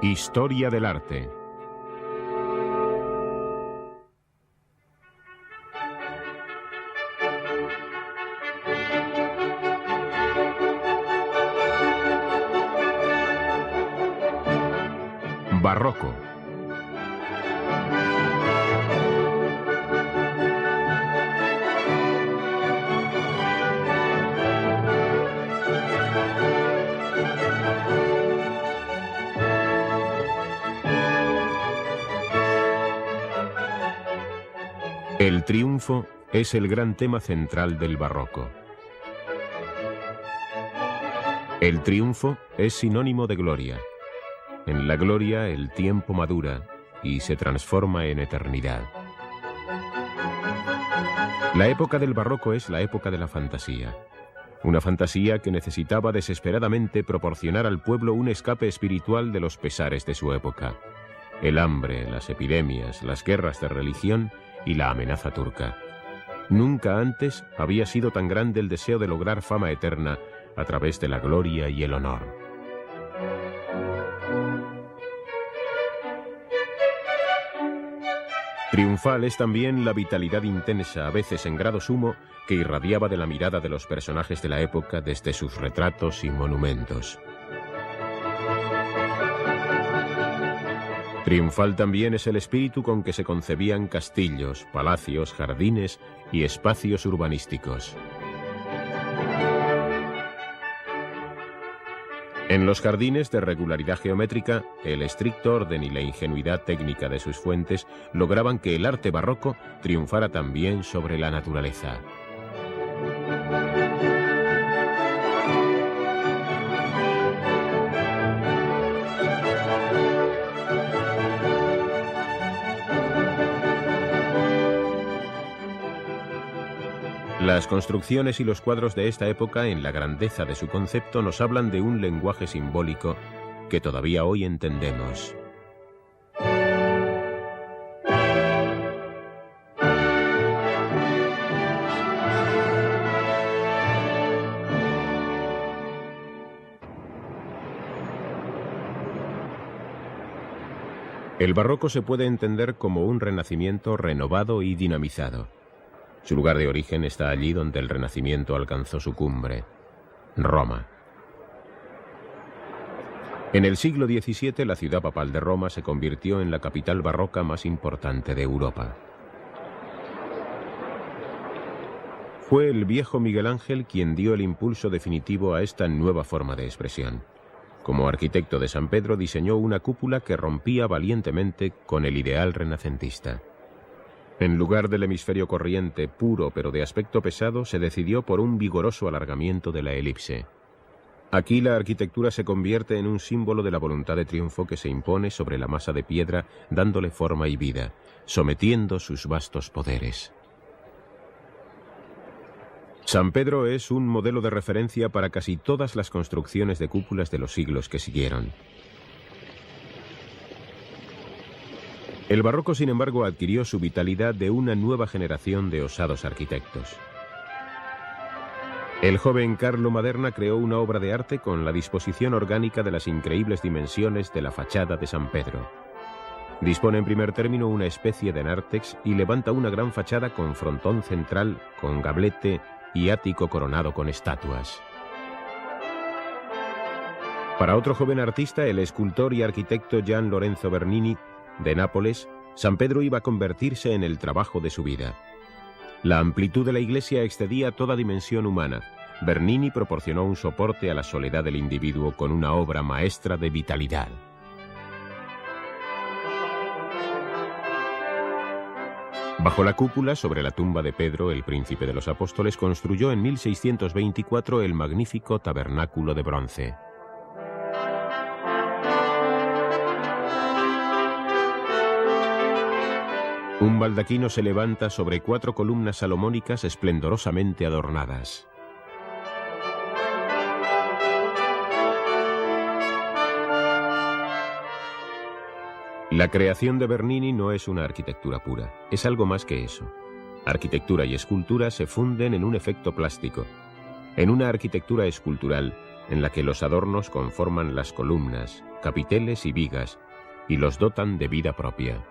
Historia del arte. Barroco. El triunfo es el gran tema central del barroco. El triunfo es sinónimo de gloria. En la gloria el tiempo madura y se transforma en eternidad. La época del barroco es la época de la fantasía. Una fantasía que necesitaba desesperadamente proporcionar al pueblo un escape espiritual de los pesares de su época. El hambre, las epidemias, las guerras de religión y la amenaza turca. Nunca antes había sido tan grande el deseo de lograr fama eterna a través de la gloria y el honor. Triunfal es también la vitalidad intensa, a veces en grado sumo, que irradiaba de la mirada de los personajes de la época desde sus retratos y monumentos. Triunfal también es el espíritu con que se concebían castillos, palacios, jardines y espacios urbanísticos. En los jardines de regularidad geométrica, el estricto orden y la ingenuidad técnica de sus fuentes lograban que el arte barroco triunfara también sobre la naturaleza. Las construcciones y los cuadros de esta época, en la grandeza de su concepto, nos hablan de un lenguaje simbólico que todavía hoy entendemos. El barroco se puede entender como un renacimiento renovado y dinamizado. Su lugar de origen está allí donde el Renacimiento alcanzó su cumbre, Roma. En el siglo XVII, la ciudad papal de Roma se convirtió en la capital barroca más importante de Europa. Fue el viejo Miguel Ángel quien dio el impulso definitivo a esta nueva forma de expresión. Como arquitecto de San Pedro, diseñó una cúpula que rompía valientemente con el ideal renacentista. En lugar del hemisferio corriente, puro pero de aspecto pesado, se decidió por un vigoroso alargamiento de la elipse. Aquí la arquitectura se convierte en un símbolo de la voluntad de triunfo que se impone sobre la masa de piedra, dándole forma y vida, sometiendo sus vastos poderes. San Pedro es un modelo de referencia para casi todas las construcciones de cúpulas de los siglos que siguieron. El barroco, sin embargo, adquirió su vitalidad de una nueva generación de osados arquitectos. El joven Carlo Maderna creó una obra de arte con la disposición orgánica de las increíbles dimensiones de la fachada de San Pedro. Dispone en primer término una especie de nártex y levanta una gran fachada con frontón central, con gablete y ático coronado con estatuas. Para otro joven artista, el escultor y arquitecto Gian Lorenzo Bernini, de Nápoles, San Pedro iba a convertirse en el trabajo de su vida. La amplitud de la iglesia excedía toda dimensión humana. Bernini proporcionó un soporte a la soledad del individuo con una obra maestra de vitalidad. Bajo la cúpula, sobre la tumba de Pedro, el príncipe de los apóstoles, construyó en 1624 el magnífico tabernáculo de bronce. Un baldaquino se levanta sobre 4 columnas salomónicas esplendorosamente adornadas. La creación de Bernini no es una arquitectura pura, es algo más que eso. Arquitectura y escultura se funden en un efecto plástico, en una arquitectura escultural en la que los adornos conforman las columnas, capiteles y vigas, y los dotan de vida propia.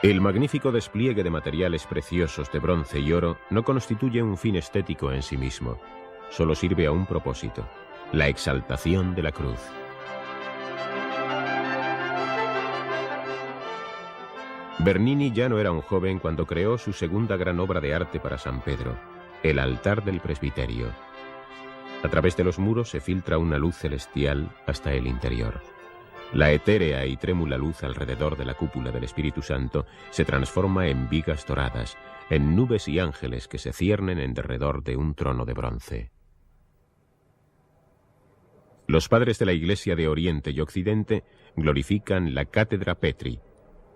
El magnífico despliegue de materiales preciosos de bronce y oro no constituye un fin estético en sí mismo, solo sirve a un propósito: la exaltación de la cruz. Bernini ya no era un joven cuando creó su segunda gran obra de arte para San Pedro, el altar del presbiterio. A través de los muros se filtra una luz celestial hasta el interior. La etérea y trémula luz alrededor de la cúpula del Espíritu Santo se transforma en vigas doradas, en nubes y ángeles que se ciernen en derredor de un trono de bronce. Los padres de la Iglesia de Oriente y Occidente glorifican la Cátedra Petri,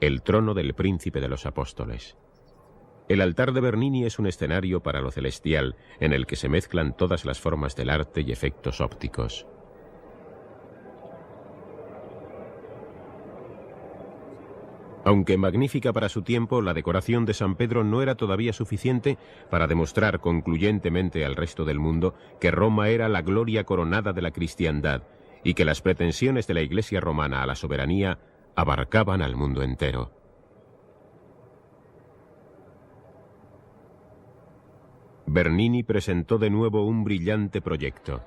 el trono del Príncipe de los Apóstoles. El altar de Bernini es un escenario para lo celestial, en el que se mezclan todas las formas del arte y efectos ópticos. Aunque magnífica para su tiempo, la decoración de San Pedro no era todavía suficiente para demostrar concluyentemente al resto del mundo que Roma era la gloria coronada de la cristiandad y que las pretensiones de la Iglesia romana a la soberanía abarcaban al mundo entero. Bernini presentó de nuevo un brillante proyecto.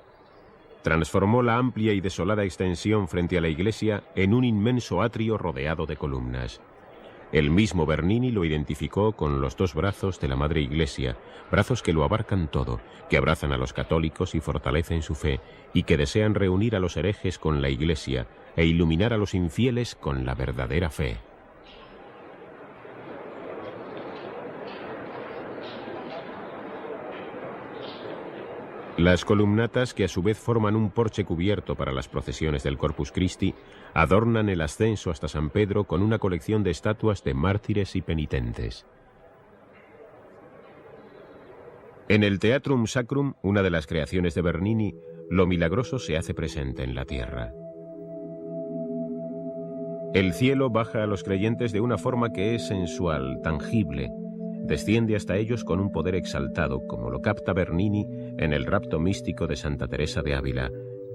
Transformó la amplia y desolada extensión frente a la iglesia en un inmenso atrio rodeado de columnas. El mismo Bernini lo identificó con los dos brazos de la Madre Iglesia, brazos que lo abarcan todo, que abrazan a los católicos y fortalecen su fe, y que desean reunir a los herejes con la Iglesia e iluminar a los infieles con la verdadera fe. Las columnatas, que a su vez forman un porche cubierto para las procesiones del Corpus Christi, adornan el ascenso hasta San Pedro con una colección de estatuas de mártires y penitentes. En el Theatrum Sacrum, una de las creaciones de Bernini, lo milagroso se hace presente en la tierra. El cielo baja a los creyentes de una forma que es sensual, tangible. Desciende hasta ellos con un poder exaltado, como lo capta Bernini en el rapto místico de Santa Teresa de Ávila,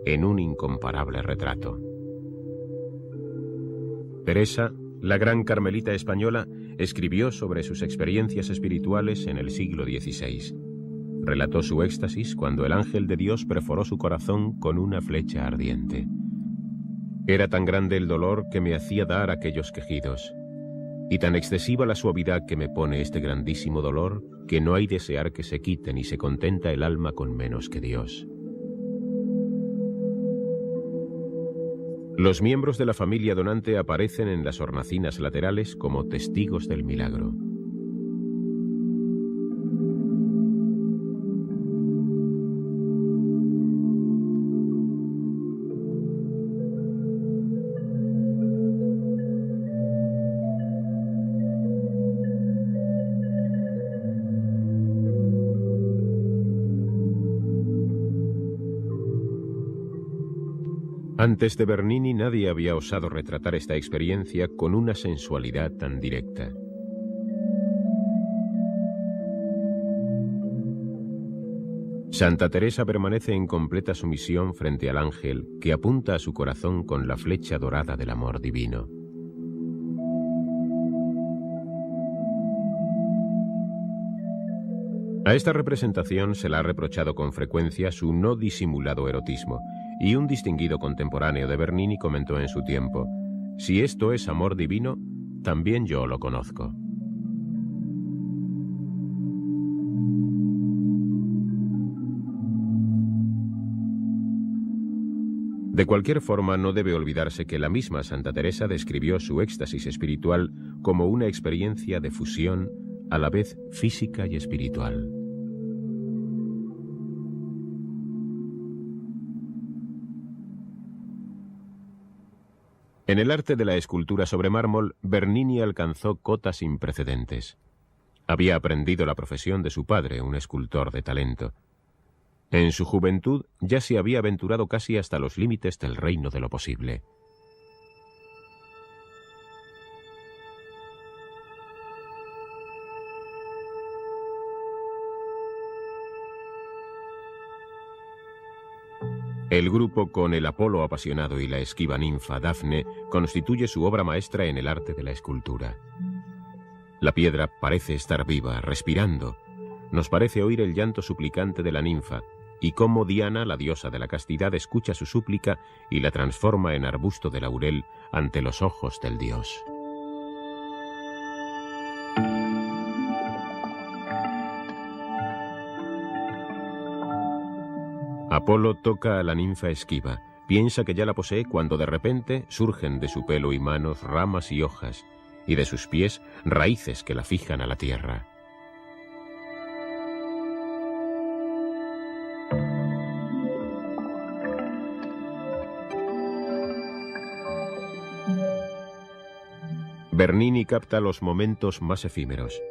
en un incomparable retrato. Teresa, la gran carmelita española, escribió sobre sus experiencias espirituales en el siglo XVI. Relató su éxtasis cuando el ángel de Dios perforó su corazón con una flecha ardiente. Era tan grande el dolor que me hacía dar aquellos quejidos, y tan excesiva la suavidad que me pone este grandísimo dolor, que no hay desear que se quite ni se contenta el alma con menos que Dios. Los miembros de la familia donante aparecen en las hornacinas laterales como testigos del milagro. Antes de Bernini nadie había osado retratar esta experiencia con una sensualidad tan directa. Santa Teresa permanece en completa sumisión frente al ángel que apunta a su corazón con la flecha dorada del amor divino. A esta representación se le ha reprochado con frecuencia su no disimulado erotismo, y un distinguido contemporáneo de Bernini comentó en su tiempo: «Si esto es amor divino, también yo lo conozco». De cualquier forma, no debe olvidarse que la misma Santa Teresa describió su éxtasis espiritual como una experiencia de fusión a la vez física y espiritual. En el arte de la escultura sobre mármol, Bernini alcanzó cotas sin precedentes. Había aprendido la profesión de su padre, un escultor de talento. En su juventud ya se había aventurado casi hasta los límites del reino de lo posible. El grupo con el Apolo apasionado y la esquiva ninfa Dafne constituye su obra maestra en el arte de la escultura. La piedra parece estar viva, respirando. Nos parece oír el llanto suplicante de la ninfa, y cómo Diana, la diosa de la castidad, escucha su súplica y la transforma en arbusto de laurel ante los ojos del dios. Apolo toca a la ninfa esquiva, piensa que ya la posee cuando de repente surgen de su pelo y manos ramas y hojas, y de sus pies raíces que la fijan a la tierra. Bernini capta los momentos más efímeros.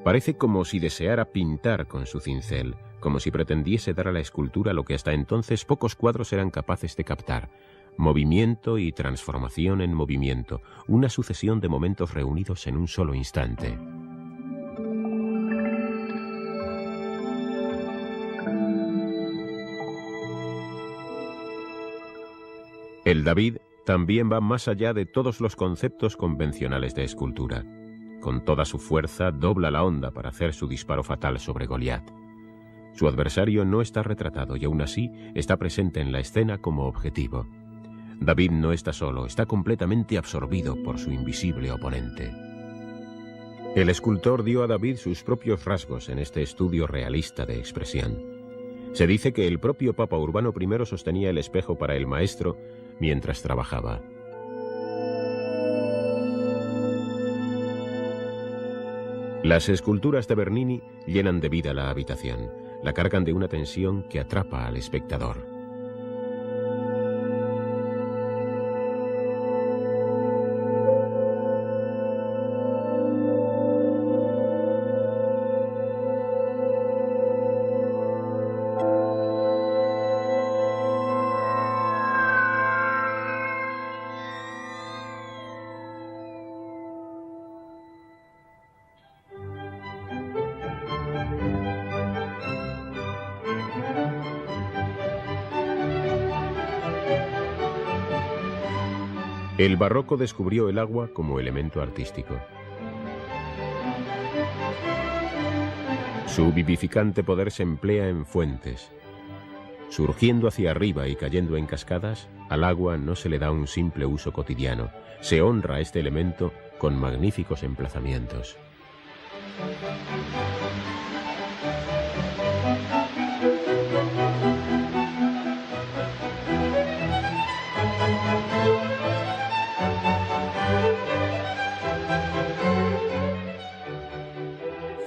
Parece como si deseara pintar con su cincel, como si pretendiese dar a la escultura lo que hasta entonces pocos cuadros eran capaces de captar: movimiento y transformación en movimiento, una sucesión de momentos reunidos en un solo instante. El David también va más allá de todos los conceptos convencionales de escultura. Con toda su fuerza dobla la onda para hacer su disparo fatal sobre Goliat. Su adversario no está retratado y aún así está presente en la escena como objetivo. David no está solo, está completamente absorbido por su invisible oponente. El escultor dio a David sus propios rasgos en este estudio realista de expresión. Se dice que el propio Papa Urbano I sostenía el espejo para el maestro mientras trabajaba. Las esculturas de Bernini llenan de vida la habitación, la cargan de una tensión que atrapa al espectador. El barroco descubrió el agua como elemento artístico. Su vivificante poder se emplea en fuentes. Surgiendo hacia arriba y cayendo en cascadas, al agua no se le da un simple uso cotidiano. Se honra este elemento con magníficos emplazamientos.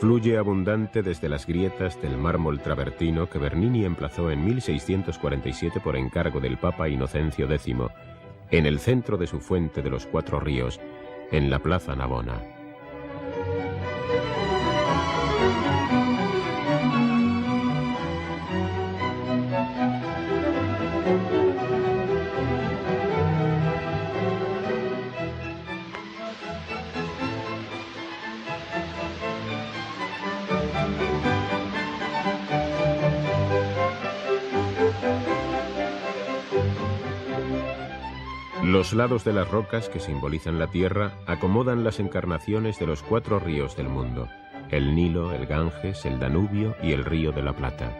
Fluye abundante desde las grietas del mármol travertino que Bernini emplazó en 1647 por encargo del Papa Inocencio X, en el centro de su fuente de los Cuatro Ríos, en la Plaza Navona. Los lados de las rocas que simbolizan la tierra acomodan las encarnaciones de los cuatro ríos del mundo: el Nilo, el Ganges, el Danubio y el Río de la Plata.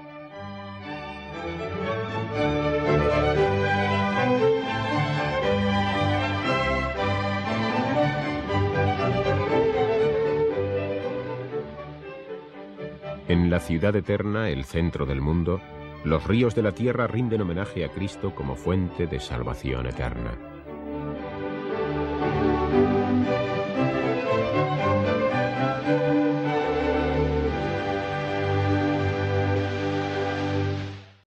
En la ciudad eterna, el centro del mundo, los ríos de la tierra rinden homenaje a Cristo como fuente de salvación eterna.